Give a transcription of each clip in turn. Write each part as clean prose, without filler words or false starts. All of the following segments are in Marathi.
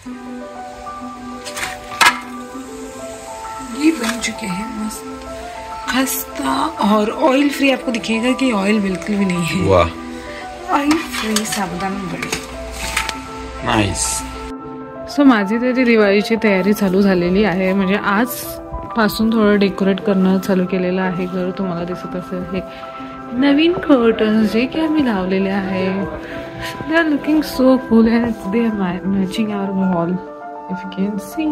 ये बन चुके हैं मस्त खस्ता और ऑयल फ्री। आपको दिखेगा कि ऑयल बिल्कुल भी नहीं है। वाह, ऑयल फ्री साबुदाणा वडे। नाईस। सो माझी तरी दिवाळीची तयारी चालू झालेली आहे. म्हणजे आजपासून थोडं डेकोरेट करणं चालू केलेलं आहे घर. तुम्हाला दिसत असेल हे नवीन कर्टन्स जे की आम्ही लावलेले आहे. They are looking so cool and they are matching our wall if you can see.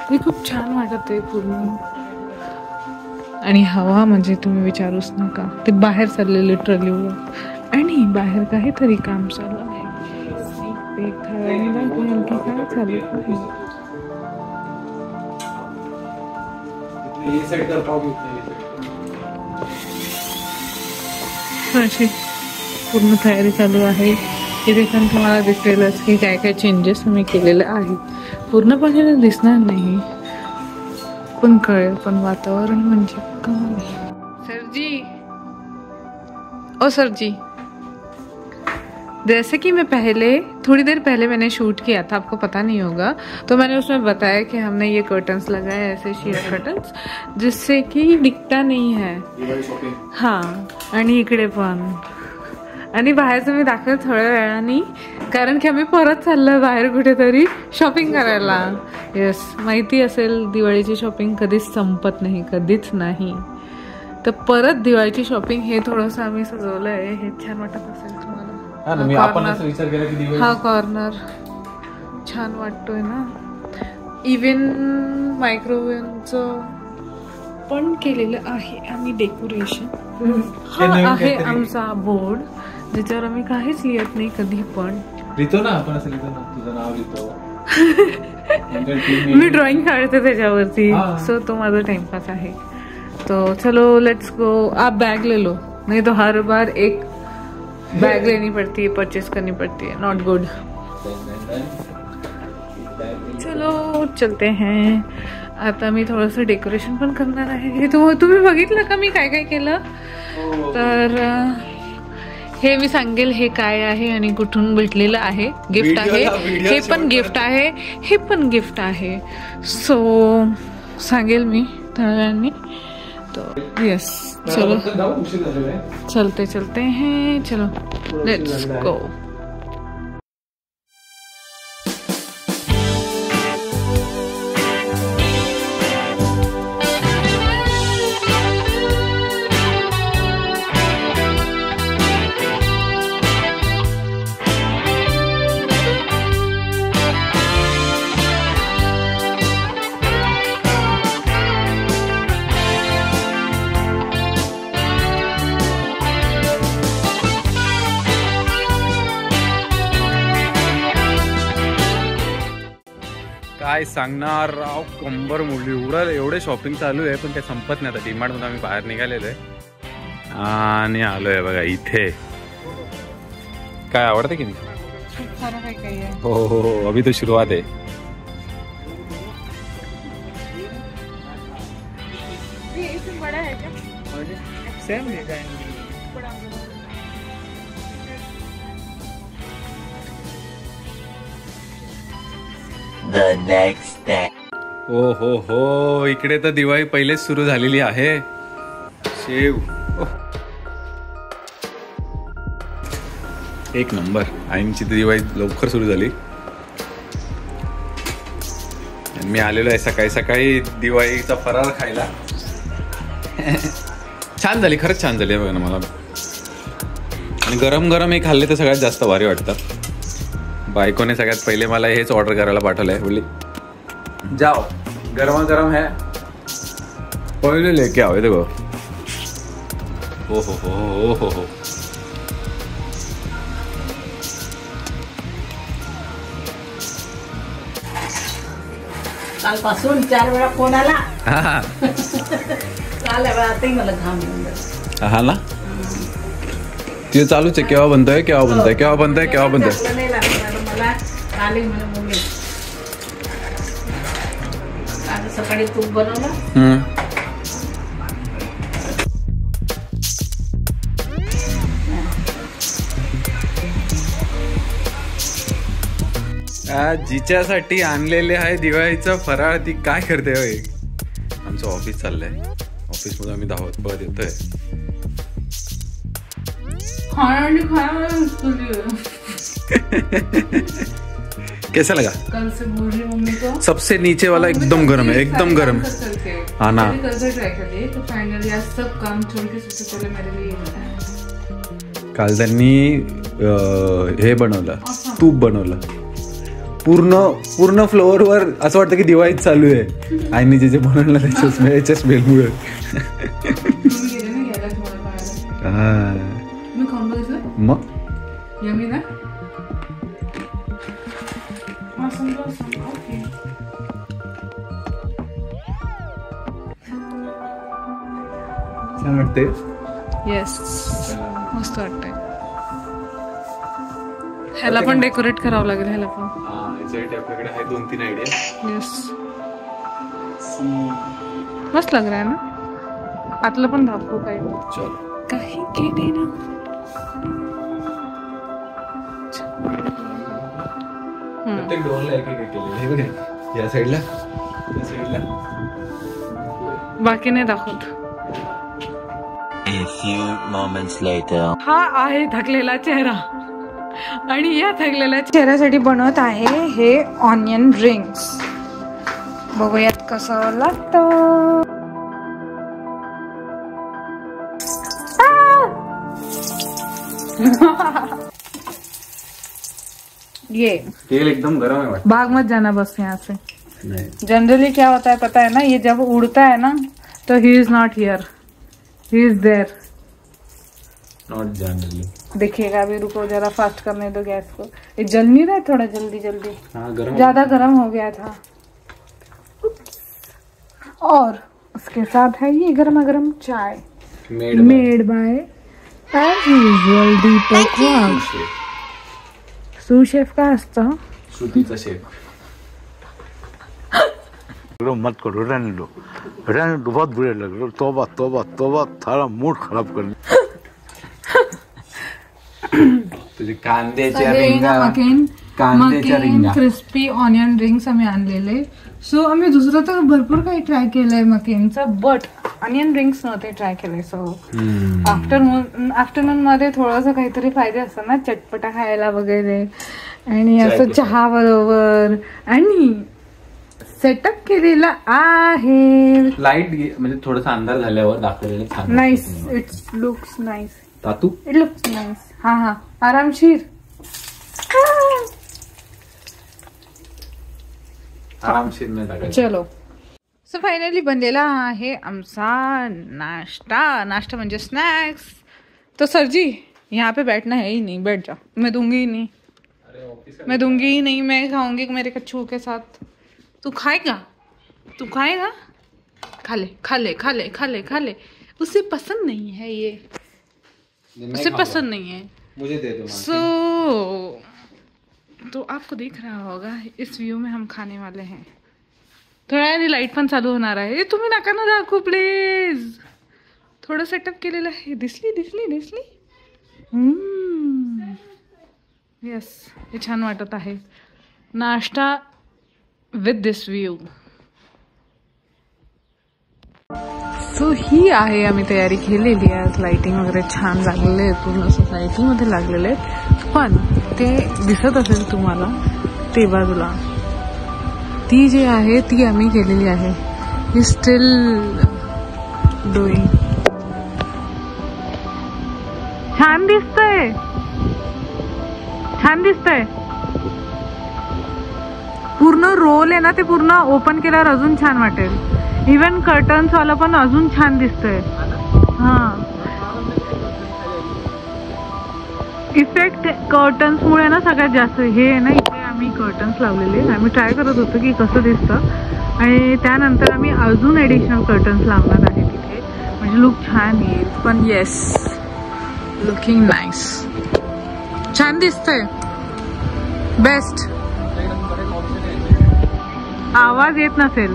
ते खूप छान वाटत आहे पूर्ण. आणि हवा म्हणजे तुम्ही विचारूच नका. ते बाहेर चाललेले ट्रॉलीवर आणि बाहेर काहीतरी काम चालू आहे. काय चालू अशी पूर्ण तयारी चालू आहे. इथे पण तुम्हाला दिसेलच की काय काय चेंजेस आम्ही केलेले आहेत. पूर्णपणे दिसणार नाही पण कळेल. पण वातावरण म्हणजे काय. सरजी, ओ सरजी, जैसे कि मैं थोड़ी देर पहले मैंने शूट किया था, आपको पता नहीं होगा, तो मैंने उसमें बताया कि हमने ये कर्टन्स लगाए ऐसे शेयर कर्टन्स जिससे कि दिखता नहीं है. हाँ, आणि इकडे पण. आणि बाहेरचं मी दाखवेल थोड्या वेळाने कारण की आम्ही परत चाललोय बाहेर कुठेतरी शॉपिंग करायला. येस, माहिती असेल दिवाळीची शॉपिंग कधीच संपत नाही, कधीच नाही. तर परत दिवाळीची शॉपिंग हे थोडंसं आम्ही सजवलं आहे. हे छान वाटत असेल तुम्हाला. हा कॉर्नर छान वाटतोय ना. इव्हन मायक्रोवेव्हचं पण केलेलं आहे आम्ही डेकोरेशन. हा आहे आमचा बोर्ड ज्याच्यावर आम्ही काहीच लिहित नाही कधी पण. लिहितो ना आपण, असं लिहितो ना, तुझं नाव लिहितो. मी ड्रॉइंग काढते त्याच्यावरती. सो तो माझा टाइमपास आहे. तो चलो लेट्स गो. आप बैग ले लो, नहीं तो हर बार एक बैग लेनी पड़ती है, परचेस करनी पड़ती है. Not good. चलो चलते हैं. आता मी थोडंसं डेकोरेशन पण करणार आहे. हे तुम्ही बघितलं का मी काय काय केलं. तर हे मी सांगेल हे काय आहे आणि कुठून भेटलेलं आहे. गिफ्ट आहे, हे पण गिफ्ट आहे, हे पण गिफ्ट आहे. सो सांगेल मी थोड्या. तो यस, चलो चलते हैं. चलो लेट्स गो. काय सांगणार राव, कंबर मोडली. एवढे शॉपिंग चालू आहे पण ते संपत नाही. आता डीमार्ट मधून आम्ही बाहेर निघालेलो आहे आणि आलोय बघा इथे. काय आवडतं की नाही. हो हो हो, अभी तो सुरुवात आहे. The next day. ओ हो, इकडे तर दिवाळी पहिलेच सुरू झालेली आहे. शेव एक नंबर. आईची दिवाळी लवकर सुरू झाली. मी आलेलो आहे सकाळी सकाळी दिवाळीचा फराळ खायला. छान झाली, खरंच छान झाली बघा ना मला. आणि गरम गरम हे खाल्ले तर सगळ्यात जास्त भारी वाटतं. बायकोने सगळ्यात पहिले मला हेच ऑर्डर करायला पाठवलंय. बोलली जाओ गरमा गरम है, पहिले लेके आओ. देखो हो हो हो हो हो हो. कालपासून 4 वेळा फोन आला. मला घाम. हा ना, ते चालूच आहे. केव्हा बनतंय, केव्हा बनतंय, केव्हा बनतंय, केव्हा बनतंय. मला काल मम्मी सकाळी तूप बनवलं. जिच्यासाठी आणलेले आहे दिवाळीचा फराळ ती काय करते होय. आमचं ऑफिस चाललंय, ऑफिस मध्ये आम्ही धावत पळत येतोय. कैसा लगा? कल से बोल रही मम्मी को सबसे नीचे वाला एकदम गर्म है, एकदम गर्म है. हाँ ना, कल से ट्राई कर लिए तो फाइनली आज सब काम छोड़ के सबसे पहले मेरे लिए ये बनाया. काल त्यांनी हे बनवलं, तूप बनवलं. पूर्ण फ्लोअरवर असं वाटतं की दिवाळीच चालू आहे. आईने जे बनवलं त्याच्या स्मेलमुळे. मग यम्मी ना. छान वाटते. येस, मस्त वाटतंय. ह्याला पण डेकोरेट करावं लागेल. ह्याला पण आपल्याकडे आहे 2-3 आयडिया. यस, मस्त लग रहा है ना. आतलं पण दाखवू काही काही केले ना. या साईडला बाकी नाही दाखवत. A few moments later. हा आहे थकलेला चेहरा आणि या थकलेल्या चेहऱ्यासाठी बनवत आहे हे ऑनियन रिंग्स. बघूयात कसं लागतं. ये तेल एकदम गर्म है. भाग मत जाना बस यहाँ से. नहीं, जनरली क्या होता है पता है ना, ये जब उड़ता है ना तो he is not here, he is there. Not generally. देखिएगा अभी, रुको जरा फास्ट करने दो गैस को. ये जल नहीं रहा है थोड़ा जल्दी जल्दी. हाँ, गर्म ज्यादा गर्म हो गया था. और उसके साथ है ये गर्मा गर्म चाय made by as usual Deepak Wagh. Sous chef का असतं. श्रुतीचा शेफ. मत करो, रहने दो, बहुत बुरे लग रहे. तौबा तौबा तौबा, थारा मूड खराब कर. तुझे कांद्याच्या रिंगा, क्रिस्पी ऑनियन रिंग्स आम्ही आणलेले. सो आम्ही दुसरं तर भरपूर काही ट्राय केलंय मकेनचं, बट ऑनियन रिंग्स नव्हते ट्राय केले. सो आफ्टरनून मध्ये थोडंसं काहीतरी फायदे असतात ना, चटपटा खायला वगैरे, आणि असं चहा बरोबर. आणि सेटअप केलेला आहे लाईट, म्हणजे थोडासा अंधार झाल्यावर दाखवलेलं छान. Nice, it's looks nice. तातू इट लुक्स नाईस. हा आरामशीर. आरामशीर नाही टाकायचं. चलो, सो फायनली बनलेला आहे आमचा नाश्ता म्हणजे स्नॅक्स. तो सर जी यहाँ पे बैठना है ही नहीं, बैठ जाओ. मैं दूंगी ही नहीं, मैं खाऊंगी मेरे कच्छू के साथ. तू खाएगा खा ले. उसे पसंद नहीं है ये, उसे पसंद नहीं है. मुझे दे दो. तो आपको दिख रहा होगा इस व्यू में हम खाने वाले हैं. थोड्या वेळाने लाईट पण चालू होणार आहे. तुम्ही नका ना दाखवू प्लीज. थोडं सेटअप केलेलं आहे. दिसली. येस, हे छान वाटत आहे. नाश्ता विथ दिस व्यू. सो ही आहे आम्ही तयारी केलेली आहे. आज लाइटिंग वगैरे छान लागलेले आहेत, पूर्ण सोसायटीमध्ये लागलेले आहेत. पण ते दिसत असेल तुम्हाला ते बाजूला, ती जी आहे ती आम्ही केलेली आहे. ही स्टील डुईंग. छान दिसतंय. पूर्ण रोल आहे ना, ते पूर्ण ओपन केल्यावर अजून छान वाटेल. इवन कर्टन्स वाला पण अजून छान दिसतंय. हा, इफेक्ट कर्टन्स मुळे ना सगळ्यात जास्त हे आहे ना. इथे आम्ही कर्टन्स लावलेले. आम्ही ट्राय करत होतो की कसं दिसतं, आणि त्यानंतर आम्ही अजून ॲडिशनल कर्टन्स लावणार आहे तिथे, म्हणजे लुक छान येईल. पण येस, लुकिंग नाईस. छान दिसतंय. बेस्ट. आवाज येत नसेल,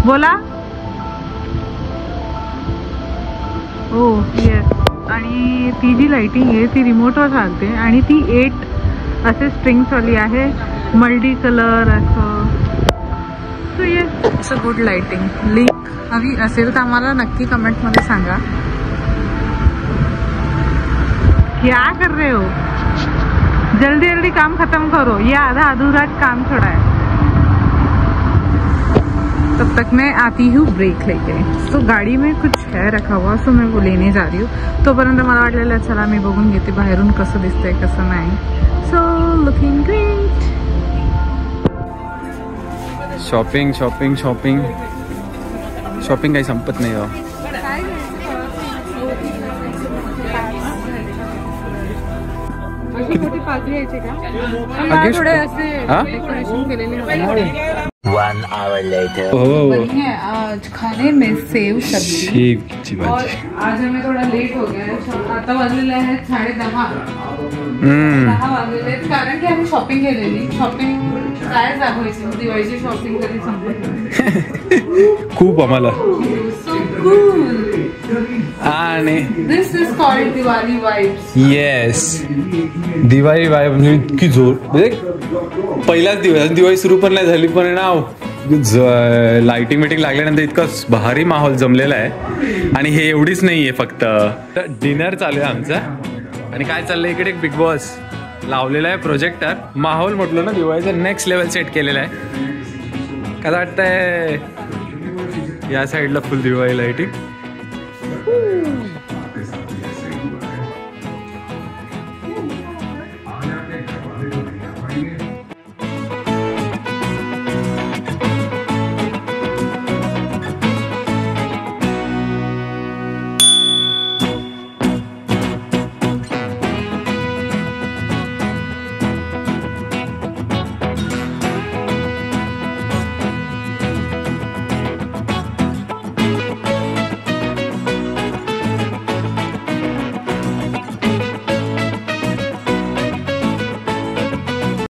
बोला. हो येस. आणि ती जी लाइटिंग आहे ती रिमोटवर चालते, आणि ती 8 असे स्ट्रिंग्सवाली आहे. मल्टी कलर असं. सो ये it's a good lighting. Link हवी असेल तर आम्हाला नक्की कमेंटमध्ये सांगा. क्या कर रहे हो? जल्दी जल्दी काम खत्म करो, ये आधा अधूरा काम छोड़ा है. तब तक मैं आती हूँ ब्रेक लेके. तो गाडी में कुछ है रखा हुआ, सो मैं वो लेने जा रही हूँ. तोपर्यंत मला वाटलेलं चला मी बघून घेते बाहेरून कसं दिसतंय कसं नाही. So looking great. Shopping shopping shopping shopping काही संपत नाही. मोठी पाकळी यायची का? मला थोडे असे डेकोरेशन केलेले. 1 hour later. बनी है आज खाने में सेव सब्जी. और आज हमें थोड़ा लेट हो गया है. आता वाजलेले आहेत 10:30. 10 वाजलेले आहेत कारण की आम्ही शॉपिंग केलेली. शॉपिंग काय दाखवायची, दिवाळीची शॉपिंग कधी संपत नाही. खूप आम्हाला. So cool. आणि this is called Diwali vibes. Yes, Diwali vibe म्हणजे इतकी जोर. म्हणजे पहिलाच दिवस, दिवाळी सुरू पण नाही झाली पण ना लाइटिंग मिटिंग लागल्यानंतर इतका भारी माहोल जमलेला आहे. आणि हे एवढीच नाहीये, फक्त डिनर चालू आहे आमचा. आणि काय चाललंय इकडे, बिग बॉस लावलेला आहे प्रोजेक्टर. माहोल म्हटलं ना दिवाळीचा नेक्स्ट लेवल सेट केलेला आहे. कसं वाटतंय या साईडला फुल दिवाळी लाइटिंग.